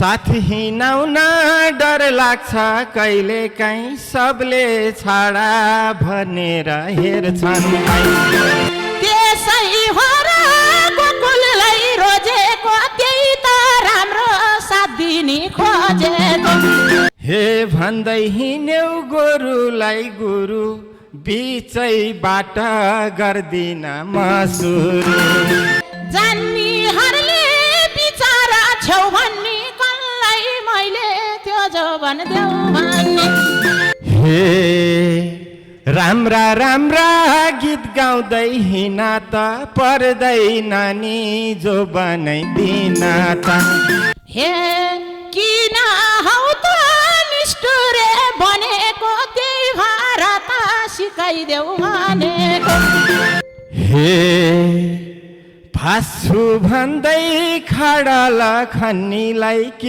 साथ हिँडाउन डर लाग्छ कहिले काहीँ सबले छाडा भनेर हेर्छन् त्यसै हो र गोकुललाई रोजेको त्यही त राम्रो साथ दिने खोजेको हे भन्दै हिँड्यौ गोरुलाई गुरु बिचैबाट गर्दिन मसुरु जान्नेहरूले बिचारा छेउ भन्ने कसलाई मैले त्यो जौवन देऊ भन्ने हे राम्रा राम्रा गीत गाउँदै हिँड त पर्दैन नि जो बनाइदिन त हे किन हौ त निष्ठुरे बनेको त्यही भएर त सिकाइदेऊ भनेको हे फासु भन्दै खाडा खन्नीलाई